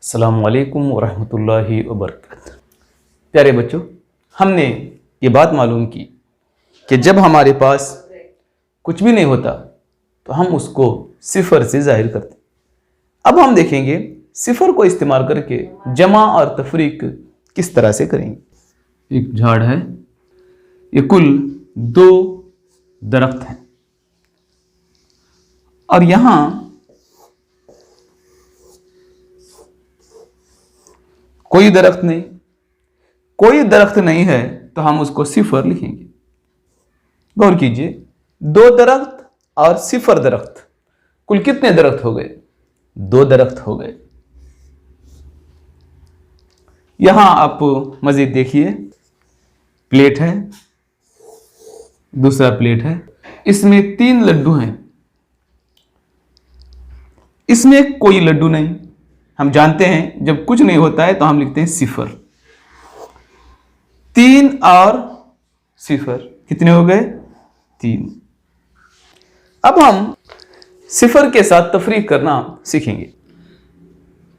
अस्सलामु अलैकुम वरहमतुल्लाहि वबरकातुहू। प्यारे बच्चों, हमने ये बात मालूम की कि जब हमारे पास कुछ भी नहीं होता तो हम उसको सिफर से जाहिर करते। अब हम देखेंगे सिफर को इस्तेमाल करके जमा और तफरीक किस तरह से करेंगे। एक झाड़ है, ये कुल 2 दरख्त हैं और यहां कोई दरख्त नहीं है तो हम उसको सिफर लिखेंगे। गौर कीजिए, 2 दरख्त और सिफर दरख्त, कुल कितने दरख्त हो गए? 2 दरख्त हो गए। यहां आप मजीद देखिए, प्लेट है, दूसरा प्लेट है, इसमें 3 लड्डू हैं, इसमें कोई लड्डू नहीं। हम जानते हैं जब कुछ नहीं होता है तो हम लिखते हैं सिफर। 3 और सिफर कितने हो गए? 3। अब हम सिफर के साथ तफरीक करना सीखेंगे।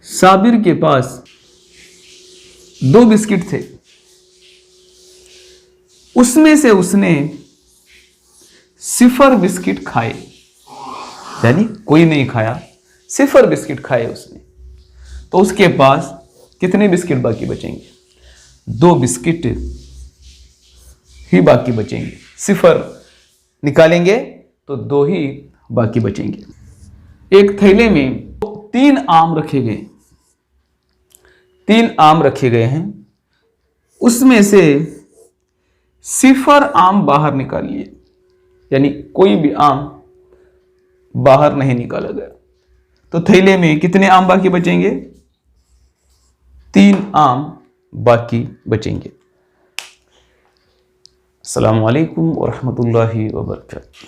साबिर के पास 2 बिस्किट थे, उसमें से उसने सिफर बिस्किट खाए, यानी कोई नहीं खाया, सिफर बिस्किट खाए उसने, तो उसके पास कितने बिस्किट बाकी बचेंगे? 2 बिस्किट ही बाकी बचेंगे। सिफर निकालेंगे तो 2 ही बाकी बचेंगे। एक थैले में 3 आम रखे गए, 3 आम रखे गए हैं, उसमें से सिफर आम बाहर निकाल लिए, यानी कोई भी आम बाहर नहीं निकाला गया, तो थैले में कितने आम बाकी बचेंगे? 3 आम बाकी बचेंगे। अस्सलामु अलैकुम वरहमतुल्लाहि वबरकातुहू।